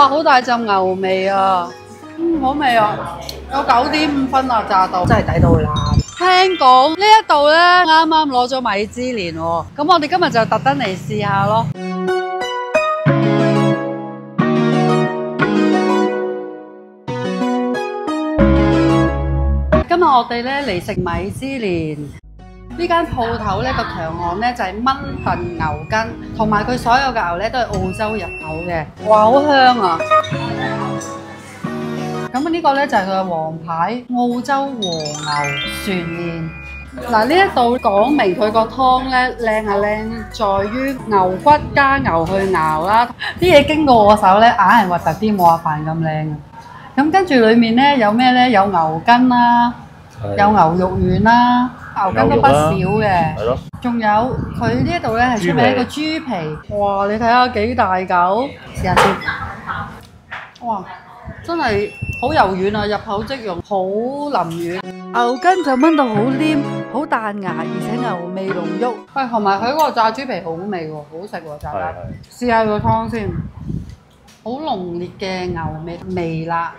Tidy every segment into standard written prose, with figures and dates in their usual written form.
哇，好大陣牛味啊！好味啊！有9.5分啊，炸到真係抵到爛。聽講呢一度咧啱啱攞咗米芝蓮喎，咁我哋今日就特登嚟試下咯。今日我哋咧嚟食米芝蓮。呢間鋪頭咧個強項咧就係炆燉牛筋，同埋佢所有嘅牛咧都係澳洲入口嘅，哇好香啊！咁呢個咧就係佢嘅王牌澳洲和牛船麵。嗱，呢一度講明佢個湯咧靚係靚在於牛骨加牛去熬啦，啲嘢經過我手咧硬係核突啲，冇阿飯咁靚啊！咁跟住裡面咧有咩咧？有牛筋啦，有牛肉丸啦。牛筋都不少嘅，係咯。仲有佢呢一度咧係出名一個豬皮，哇！你睇下幾大嚿，試下先。哇！真係好柔軟啊，入口即溶，好腍軟。牛筋就炆到好黏，好彈牙，而且牛味濃郁。喂，同埋佢嗰個炸豬皮好味喎，好食喎炸得。試下個湯先，好濃烈嘅牛味，微辣，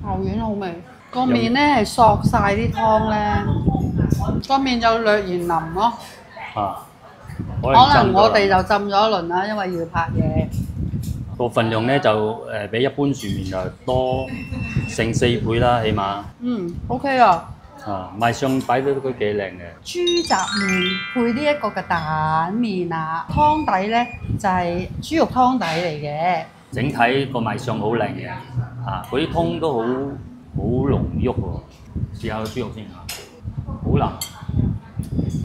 牛丸好味。個麵咧係索晒啲湯咧。個麵就略然腍咯，可能我哋就浸咗一輪啦，因為要拍嘢。個份量咧就比一般船麵就多成4倍啦，起碼。OK 啊。賣相擺得都幾靚嘅。豬雜麵配呢一個嘅蛋麵啊，湯底咧就係豬肉湯底嚟嘅。整體個賣相好靚嘅，嗰啲湯都好濃郁喎。試下個豬肉先嚇。好腍，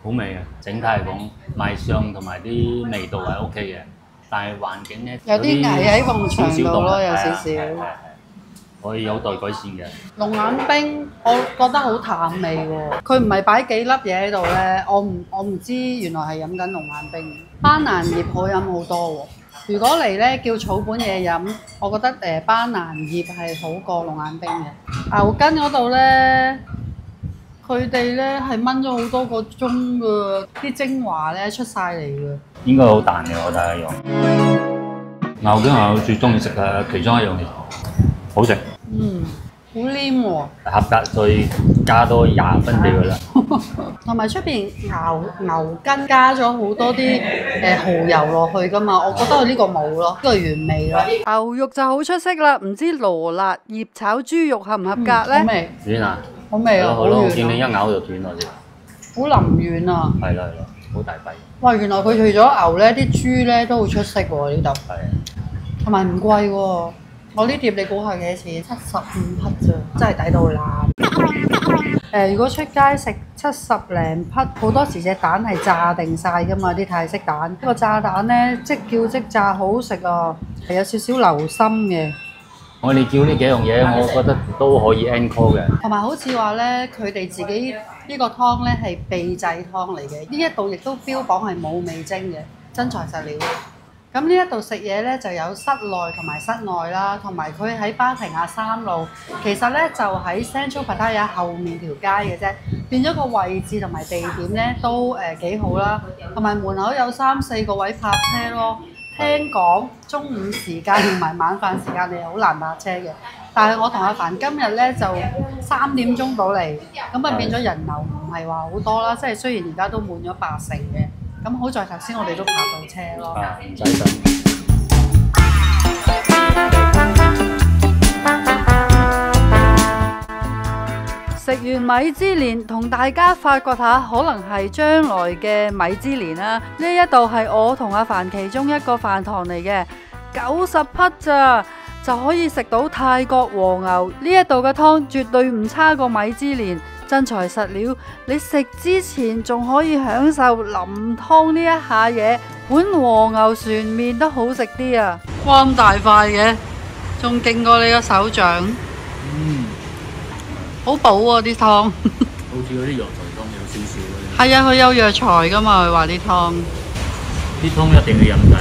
好味啊！整體嚟講，賣相同埋啲味道係 OK 嘅，但係環境咧有啲危喺埲牆度咯，有少少。可以有待改善嘅。龍眼冰我覺得好淡味喎，佢唔係擺幾粒嘢喺度咧，我唔知原來係飲緊龍眼冰。班蘭葉好飲好多喎，如果嚟咧叫草本嘢飲，我覺得班蘭葉係好過龍眼冰嘅。牛筋嗰度咧。佢哋咧係炆咗好多個鐘㗎，啲精華咧出晒嚟㗎。應該好彈嘅，我睇下樣。牛筋係我最中意食嘅其中一樣嘢，好食。好黏喎。合格再加多20分俾佢啦。同埋出邊牛筋加咗好多啲蠔油落去㗎嘛，我覺得佢呢個冇咯，呢個原味咯。牛肉就好出色啦，唔知羅勒葉炒豬肉合唔合格咧？好味。軟啊！好味啊！好啦，我見你一咬就斷喎，好腍軟啊！係啦，好大塊。哇！原來佢除咗牛咧，啲豬咧都好出色喎呢度。係。同埋唔貴喎，我呢碟你估下幾多錢？75匹咋，真係抵到爛。如果出街食70零匹，好多時隻蛋係炸定晒㗎嘛，啲泰式蛋。呢個炸蛋咧即叫即炸，好食啊，係有少少流心嘅。我哋叫呢幾樣嘢，我覺得都可以 encore 嘅。同埋好似話咧，佢哋自己呢個湯咧係秘製湯嚟嘅，呢一度亦都標榜係冇味精嘅，真材實料。咁呢一度食嘢咧就有室內同埋室外啦，同埋佢喺巴提亞3路，其實咧就喺 Central Pattaya 後面條街嘅啫，變咗個位置同埋地點咧都幾好啦，同埋門口有3、4個位泊車咯。聽講中午時間同埋晚飯時間你係好難泊車嘅，但係我同阿凡今日咧就3點鐘到嚟，咁啊變咗人流唔係話好多啦，即係雖然而家都滿咗80%嘅，咁好在頭先我哋都泊到車咯。唔使等。食完米芝蓮，同大家發掘下，可能係將來嘅米芝蓮啦。呢一度係我同阿凡其中一個飯堂嚟嘅，90匹咋就可以食到泰國和牛。呢一度嘅湯絕對唔差過米芝蓮，真材實料。你食之前仲可以享受淋湯呢一下嘢，碗和牛船麵都好食啲啊！哇，咁大塊嘅，仲勁過你個手掌。好補喎啲湯，好似嗰啲藥材湯有少少嗰啲。係啊，佢有藥材㗎嘛，佢話啲湯。啲湯一定要飲晒。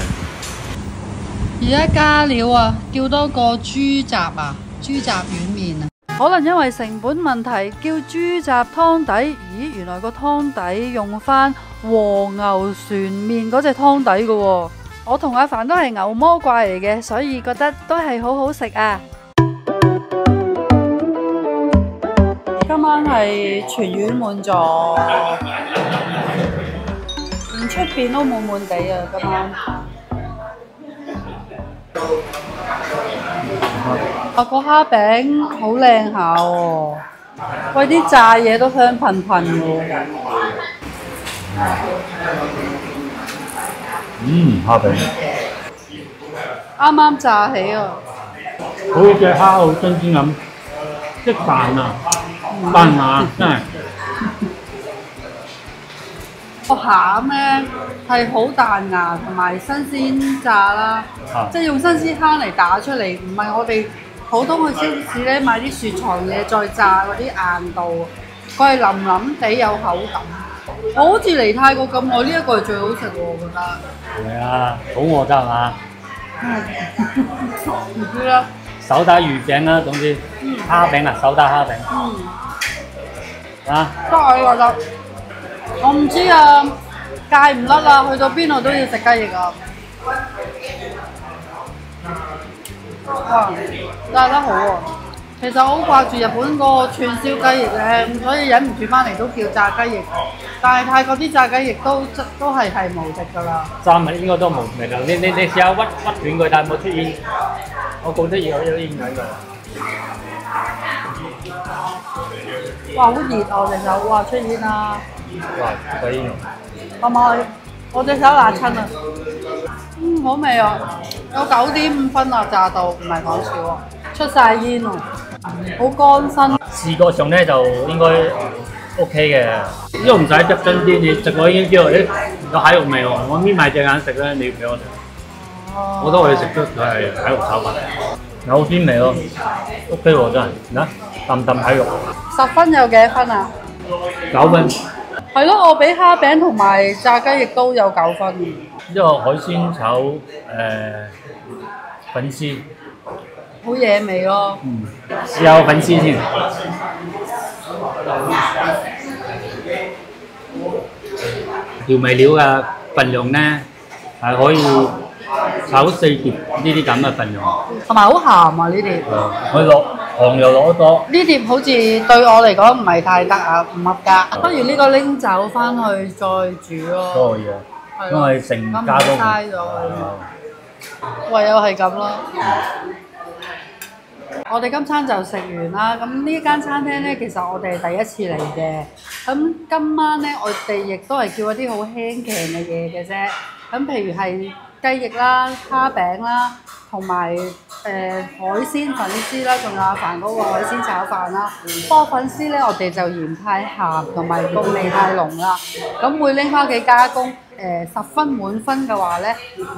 而家加料啊，叫多個豬雜啊，豬雜丸麵啊。可能因為成本問題，叫豬雜湯底。咦，原來個湯底用返和牛船麵嗰隻湯底㗎喎。我同阿凡都係牛魔怪嚟嘅，所以覺得都係好好食啊！今晚係全院滿座，連出邊都滿滿地啊！今晚個蝦餅好靚下喎，喂啲炸嘢都香噴噴喎。蝦餅啱啱炸起啊！好似隻蝦好新鮮咁，即彈啊，彈牙真係。個餡咧係好彈牙同埋新鮮炸啦，即係用新鮮蝦嚟打出嚟，唔係我哋普通去超市咧買啲雪藏嘢再炸嗰啲硬度，佢係腍腍地有口感。我好似嚟泰國咁耐，呢一個係最好食喎，我覺得。係啊，肚餓得係嘛？唔知啦。手打魚餅啦，總之蝦餅啊，手打蝦餅。啊！得我覺得，我唔知啊，戒唔甩啦，去到邊度都要食雞翼啊！哇，炸得好喎！其實我好掛住日本嗰個串燒雞翼咧，所以忍唔住翻嚟都叫炸雞翼。但係泰國啲炸雞翼都係無敵㗎啦。三日應該都無敵啦！你試下屈斷佢，但係冇出煙。我覺得有煙喺度。哇！好熱啊！我隻手，哇出煙啦！哇！出煙係咪？我隻手辣親啊！好味啊！有9.5分啊，炸到唔係講笑啊！出晒煙喎，好乾身。視覺上咧就應該 OK 嘅，呢個唔使執真啲，你食過已經知道啲有蟹肉味喎。我搣埋隻眼食咧，你要俾我食。我覺得我哋食得佢係蟹肉炒飯，有鮮味咯 ，OK 喎真係，嗱啖蟹肉。10分有幾分啊9分。係咯，我俾蝦餅同埋炸雞翼都有9分。呢個海鮮炒粉絲。好野味咯。試下粉絲先。調味料嘅份量咧係可以炒4碟呢啲咁嘅份量。同埋好鹹啊呢碟。佢落糖又落得多。呢碟好似對我嚟講唔係太得啊，唔合格。不如呢個拎走翻去再煮咯。都可以啊，因為成家都嘥咗佢。唯有係咁咯。我哋今餐就食完啦，咁呢間餐廳咧，其實我哋係第一次嚟嘅。咁今晚咧，我哋亦都係叫一啲好輕強嘅嘢嘅啫。咁譬如係雞翼啦、蝦餅啦，同埋海鮮粉絲啦，仲有阿凡嗰個海鮮炒飯啦。不過粉絲咧，我哋就嫌太鹹同埋個味太濃啦，咁會拎翻屋企加工。10分滿分嘅話咧，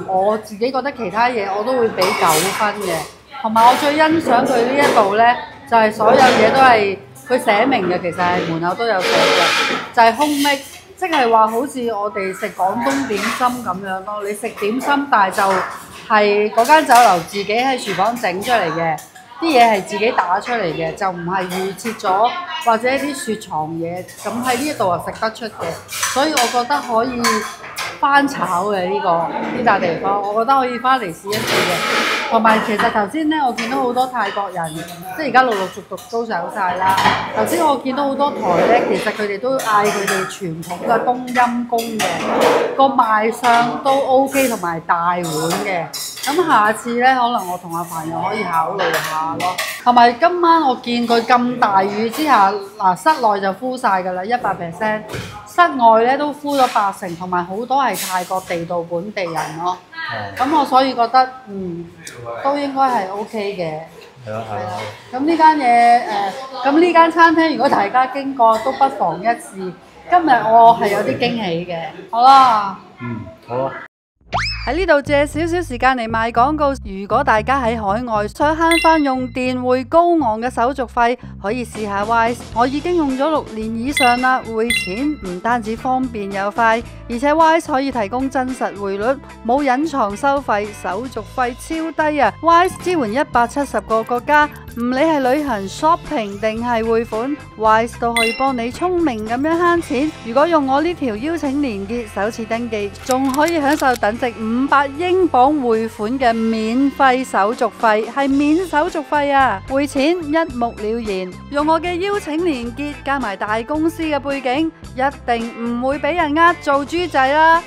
我自己覺得其他嘢我都會俾9分嘅。同埋我最欣賞佢呢一度咧，就係所有嘢都係佢寫明嘅，其實係門口都有寫嘅，就係home make，即係話好似我哋食廣東點心咁樣咯。你食點心，但係就係嗰間酒樓自己喺廚房整出嚟嘅，啲嘢係自己打出嚟嘅，就唔係預設咗或者啲雪藏嘢。咁喺呢度啊食得出嘅，所以我覺得可以翻炒嘅呢笪地方，我覺得可以翻嚟試一試嘅。同埋其實頭先咧，我見到好多泰國人，即係而家陸陸續續都走晒啦。頭先我見到好多台咧，其實佢哋都嗌佢哋傳統嘅冬陰功嘅，個賣相都 OK 同埋大碗嘅。咁下次咧，可能我同阿凡又可以考慮下咯。同埋今晚我見佢咁大雨之下，嗱室內就敷晒㗎啦，100%。室外咧都敷咗80%，同埋好多係泰國地道本地人咯。咁我所以覺得都應該係 OK 嘅。係啦。咁呢間嘢咁呢間餐廳，如果大家經過都不妨一試。今日我係有啲驚喜嘅。好啦。好啊。喺呢度借少少時間嚟賣廣告。如果大家喺海外想慳翻用電匯高昂嘅手續費，可以試下 Wise。我已經用咗6年以上啦，匯錢唔單止方便又快，而且 Wise 可以提供真實匯率，冇隱藏收費，手續費超低啊！Wise 支援170個國家，唔理係旅行 shopping 定係匯款，Wise 都可以幫你聰明咁樣慳錢。如果用我呢條邀請連結首次登記，仲可以享受等值500英鎊匯款嘅免費手續費，係免手續費啊！匯錢一目了然，用我嘅邀請連結加埋大公司嘅背景，一定唔會俾人呃做豬仔啦！